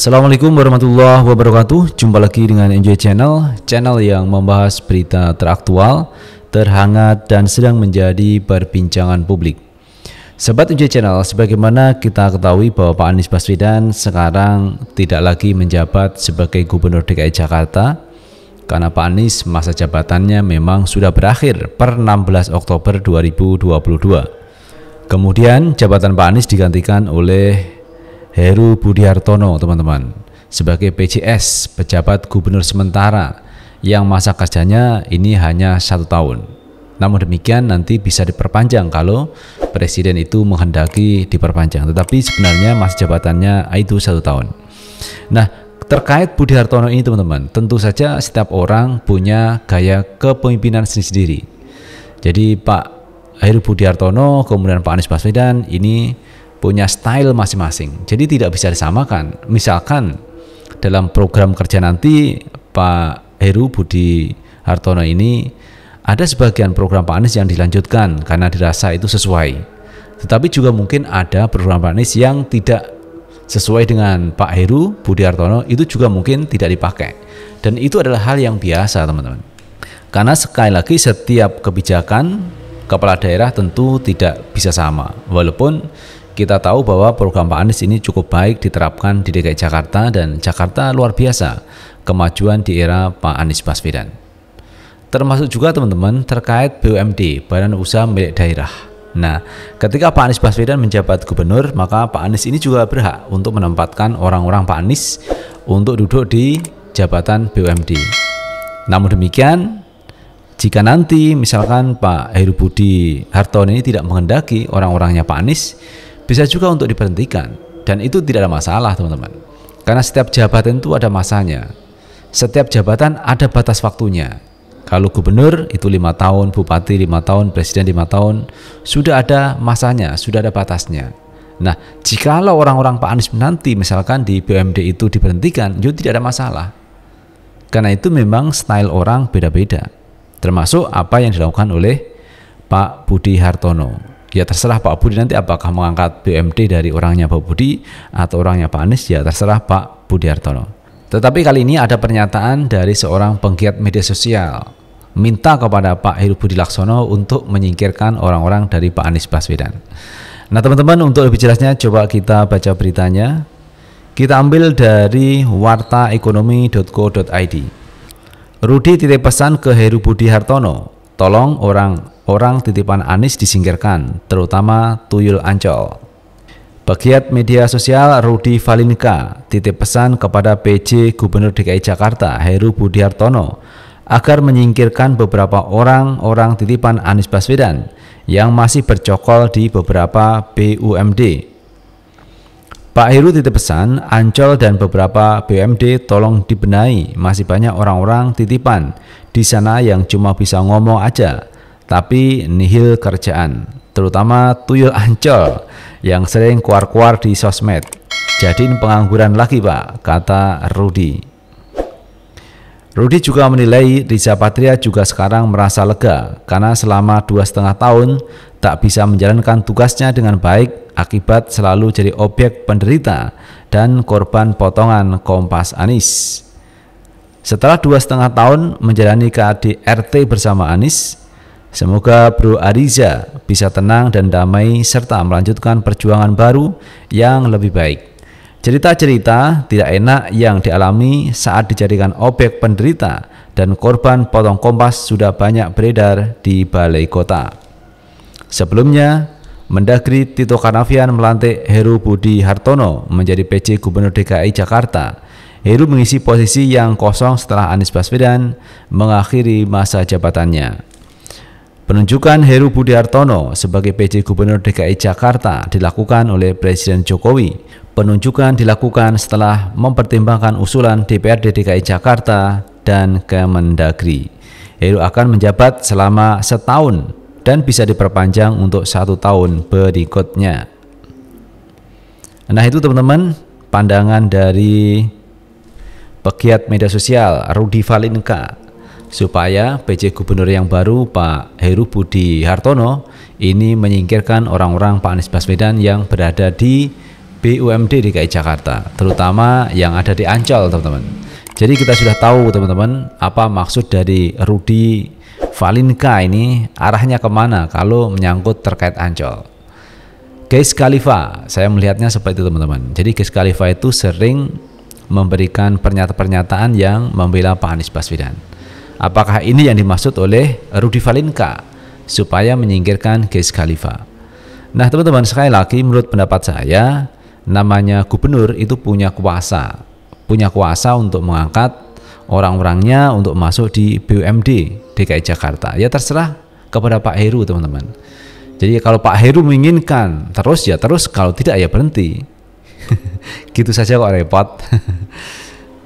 Assalamualaikum warahmatullahi wabarakatuh. Jumpa lagi dengan Enjoy Channel, channel yang membahas berita teraktual, terhangat, dan sedang menjadi perbincangan publik. Sobat Enjoy Channel, sebagaimana kita ketahui bahwa Pak Anies Baswedan sekarang tidak lagi menjabat sebagai Gubernur DKI Jakarta, karena Pak Anies masa jabatannya memang sudah berakhir per 16 Oktober 2022. Kemudian jabatan Pak Anies digantikan oleh Heru Budi Hartono, teman-teman, sebagai PJS, pejabat gubernur sementara, yang masa kerjanya ini hanya 1 tahun. Namun demikian nanti bisa diperpanjang kalau presiden itu menghendaki diperpanjang, tetapi sebenarnya masa jabatannya itu 1 tahun. Nah, terkait Budi Hartono ini, teman-teman, tentu saja setiap orang punya gaya kepemimpinan sendiri-sendiri. Jadi Pak Heru Budi Hartono kemudian Pak Anies Baswedan ini punya style masing-masing, jadi tidak bisa disamakan. Misalkan dalam program kerja nanti Pak Heru Budi Hartono ini ada sebagian program Pak Anies yang dilanjutkan karena dirasa itu sesuai, tetapi juga mungkin ada program Pak Anies yang tidak sesuai dengan Pak Heru Budi Hartono, itu juga mungkin tidak dipakai, dan itu adalah hal yang biasa, teman-teman, karena sekali lagi setiap kebijakan kepala daerah tentu tidak bisa sama. Walaupun kita tahu bahwa program Pak Anies ini cukup baik diterapkan di DKI Jakarta, dan Jakarta luar biasa kemajuan di era Pak Anies Baswedan. Termasuk juga, teman-teman, terkait BUMD, Badan Usaha Milik Daerah. Nah, ketika Pak Anies Baswedan menjabat gubernur, maka Pak Anies ini juga berhak untuk menempatkan orang-orang Pak Anies untuk duduk di jabatan BUMD. Namun demikian, jika nanti misalkan Pak Heru Budi Hartono ini tidak menghendaki orang-orangnya Pak Anies, bisa juga untuk diberhentikan, dan itu tidak ada masalah, teman-teman, karena setiap jabatan itu ada masanya, setiap jabatan ada batas waktunya. Kalau gubernur itu 5 tahun, bupati 5 tahun, presiden 5 tahun, sudah ada masanya, sudah ada batasnya. Nah, jikalau orang-orang Pak Anies nanti misalkan di BUMD itu diberhentikan, itu tidak ada masalah, karena itu memang style orang beda-beda, termasuk apa yang dilakukan oleh Pak Budi Hartono. Ya terserah Pak Budi nanti apakah mengangkat BUMD dari orangnya Pak Budi atau orangnya Pak Anies, ya terserah Pak Budi Hartono. Tetapi kali ini ada pernyataan dari seorang penggiat media sosial minta kepada Pak Heru Budi Laksono untuk menyingkirkan orang-orang dari Pak Anies Baswedan. Nah, teman-teman, untuk lebih jelasnya coba kita baca beritanya. Kita ambil dari wartaekonomi.co.id. Rudi titip pesan ke Heru Budi Hartono, tolong orang titipan Anies disingkirkan, terutama tuyul Ancol. Pegiat media sosial Rudi Valinka titip pesan kepada PJ Gubernur DKI Jakarta Heru Budi Hartono agar menyingkirkan beberapa orang titipan Anies Baswedan yang masih bercokol di beberapa BUMD. Pak Heru titip pesan, Ancol dan beberapa BUMD tolong dibenahi, masih banyak orang-orang titipan di sana yang cuma bisa ngomong aja tapi nihil kerjaan, terutama tuyul Ancol yang sering keluar-keluar di sosmed. Jadiin pengangguran lagi, Pak, kata Rudi. Rudi juga menilai Riza Patria juga sekarang merasa lega karena selama 2,5 tahun tak bisa menjalankan tugasnya dengan baik akibat selalu jadi objek penderita dan korban potongan Kompas Anies. Setelah 2,5 tahun menjalani KDRT bersama Anies, semoga Bro Ariza bisa tenang dan damai serta melanjutkan perjuangan baru yang lebih baik. Cerita-cerita tidak enak yang dialami saat dijadikan objek penderita dan korban potong Kompas sudah banyak beredar di balai kota. Sebelumnya, Mendagri Tito Karnavian melantik Heru Budi Hartono menjadi PJ Gubernur DKI Jakarta. Heru mengisi posisi yang kosong setelah Anies Baswedan mengakhiri masa jabatannya. Penunjukan Heru Budi Hartono sebagai PJ Gubernur DKI Jakarta dilakukan oleh Presiden Jokowi. Penunjukan dilakukan setelah mempertimbangkan usulan DPRD DKI Jakarta dan Kemendagri. Heru akan menjabat selama setahun dan bisa diperpanjang untuk 1 tahun berikutnya. Nah, itu, teman-teman, pandangan dari pegiat media sosial Rudi Valinka supaya PJ Gubernur yang baru Pak Heru Budi Hartono ini menyingkirkan orang-orang Pak Anies Baswedan yang berada di BUMD DKI Jakarta, terutama yang ada di Ancol, teman-teman. Jadi kita sudah tahu, teman-teman, apa maksud dari Rudy Valinka ini, arahnya kemana kalau menyangkut terkait Ancol. Geis Khalifa, saya melihatnya seperti itu, teman-teman. Jadi Geis Khalifa itu sering memberikan pernyataan-pernyataan yang membela Pak Anies Baswedan. Apakah ini yang dimaksud oleh Rudy Valinka supaya menyingkirkan Geis Khalifa? Nah, teman-teman, sekali lagi menurut pendapat saya, namanya gubernur itu punya kuasa untuk mengangkat orang-orangnya untuk masuk di BUMD DKI Jakarta. Ya terserah kepada Pak Heru, teman-teman. Jadi kalau Pak Heru menginginkan terus ya terus, kalau tidak ya berhenti. Gitu saja kok repot.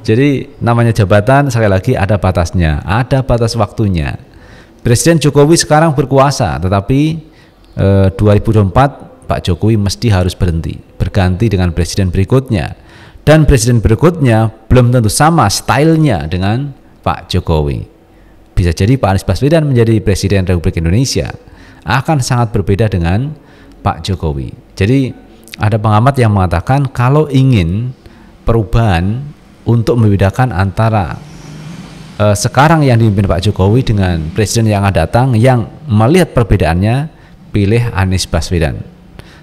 Jadi namanya jabatan sekali lagi ada batasnya, ada batas waktunya. Presiden Jokowi sekarang berkuasa, tetapi 2024 Pak Jokowi mesti harus berganti dengan presiden berikutnya, dan presiden berikutnya belum tentu sama stylenya dengan Pak Jokowi. Bisa jadi Pak Anies Baswedan menjadi presiden Republik Indonesia akan sangat berbeda dengan Pak Jokowi. Jadi ada pengamat yang mengatakan kalau ingin perubahan untuk membedakan antara sekarang yang dipimpin Pak Jokowi dengan presiden yang akan datang yang melihat perbedaannya, pilih Anies Baswedan.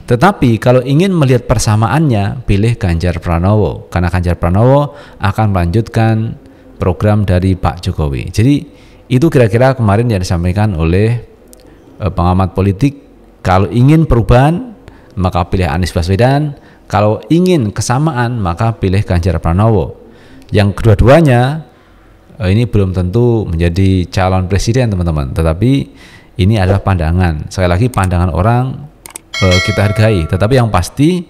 Tetapi kalau ingin melihat persamaannya, pilih Ganjar Pranowo, karena Ganjar Pranowo akan melanjutkan program dari Pak Jokowi. Jadi itu kira-kira kemarin yang disampaikan oleh pengamat politik. Kalau ingin perubahan, maka pilih Anies Baswedan. Kalau ingin kesamaan, maka pilih Ganjar Pranowo. Yang kedua-duanya ini belum tentu menjadi calon presiden, teman-teman. Tetapi ini adalah pandangan. Sekali lagi, pandangan orang kita hargai, tetapi yang pasti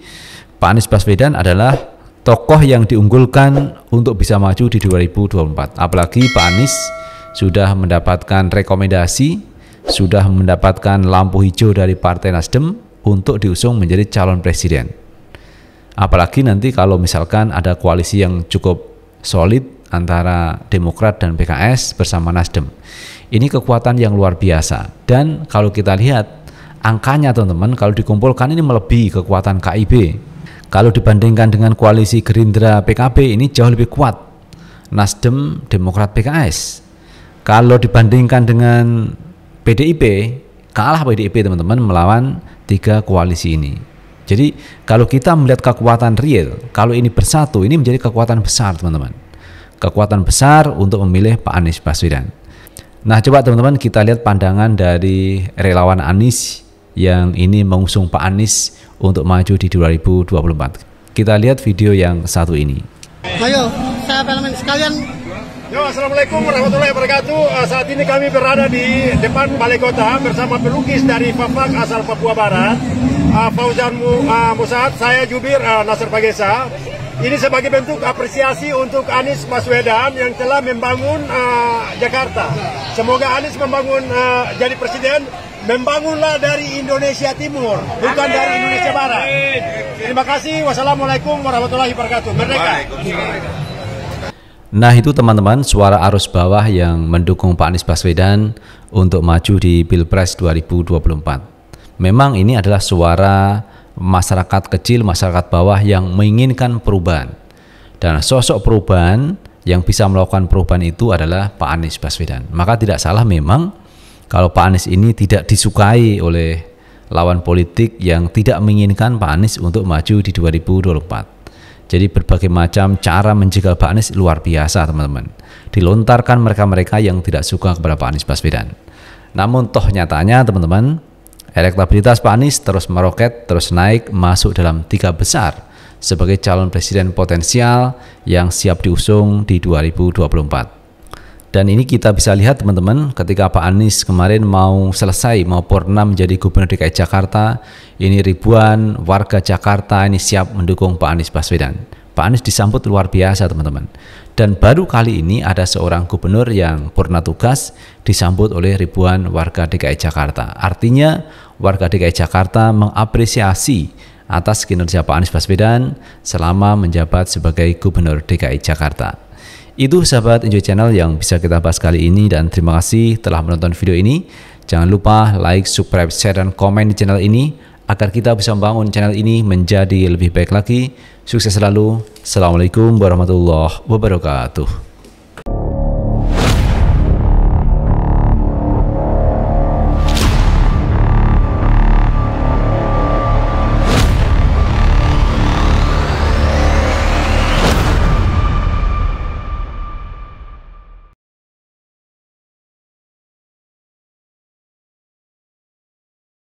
Pak Anies Baswedan adalah tokoh yang diunggulkan untuk bisa maju di 2024. Apalagi Pak Anies sudah mendapatkan rekomendasi, sudah mendapatkan lampu hijau dari Partai Nasdem untuk diusung menjadi calon presiden. Apalagi nanti kalau misalkan ada koalisi yang cukup solid antara Demokrat dan PKS bersama Nasdem. Ini kekuatan yang luar biasa, dan kalau kita lihat angkanya, teman-teman, kalau dikumpulkan ini melebihi kekuatan KIB. Kalau dibandingkan dengan koalisi Gerindra PKB, ini jauh lebih kuat Nasdem, Demokrat, PKS. Kalau dibandingkan dengan PDIP, kalah PDIP, teman-teman, melawan 3 koalisi ini. Jadi kalau kita melihat kekuatan real, kalau ini bersatu, ini menjadi kekuatan besar, teman-teman. Kekuatan besar untuk memilih Pak Anies Baswedan. Nah, coba teman-teman kita lihat pandangan dari relawan Anies yang ini mengusung Pak Anies untuk maju di 2024. Kita lihat video yang satu ini. Ayo, saya elemen sekalian. Yo, assalamualaikum warahmatullahi wabarakatuh. Saat ini kami berada di depan Balai Kota bersama pelukis dari Fafak asal Papua Barat, Fauzan Musad, saya Jubir Nasir Pagesa. Ini sebagai bentuk apresiasi untuk Anies Baswedan yang telah membangun Jakarta. Semoga Anies membangun jadi presiden, membangunlah dari Indonesia Timur, bukan dari Indonesia Barat. Terima kasih. Wassalamualaikum warahmatullahi wabarakatuh. Merdeka. Nah, itu teman-teman suara arus bawah yang mendukung Pak Anies Baswedan untuk maju di Pilpres 2024. Memang ini adalah suara masyarakat kecil, masyarakat bawah yang menginginkan perubahan. Dan sosok perubahan yang bisa melakukan perubahan itu adalah Pak Anies Baswedan. Maka tidak salah memang kalau Pak Anies ini tidak disukai oleh lawan politik yang tidak menginginkan Pak Anies untuk maju di 2024. Jadi berbagai macam cara menjegal Pak Anies luar biasa, teman-teman. Dilontarkan mereka-mereka yang tidak suka kepada Pak Anies Baswedan. Namun toh nyatanya, teman-teman, elektabilitas Pak Anies terus meroket, terus naik, masuk dalam 3 besar sebagai calon presiden potensial yang siap diusung di 2024. Dan ini kita bisa lihat, teman-teman, ketika Pak Anies kemarin mau selesai, mau purna menjadi gubernur DKI Jakarta, ini ribuan warga Jakarta ini siap mendukung Pak Anies Baswedan. Pak Anies disambut luar biasa, teman-teman. Dan baru kali ini ada seorang gubernur yang purna tugas disambut oleh ribuan warga DKI Jakarta. Artinya warga DKI Jakarta mengapresiasi atas kinerja Pak Anies Baswedan selama menjabat sebagai gubernur DKI Jakarta. Itu sahabat Enjoy Channel yang bisa kita bahas kali ini, dan terima kasih telah menonton video ini. Jangan lupa like, subscribe, share, dan komen di channel ini agar kita bisa membangun channel ini menjadi lebih baik lagi. Sukses selalu. Assalamualaikum warahmatullahi wabarakatuh.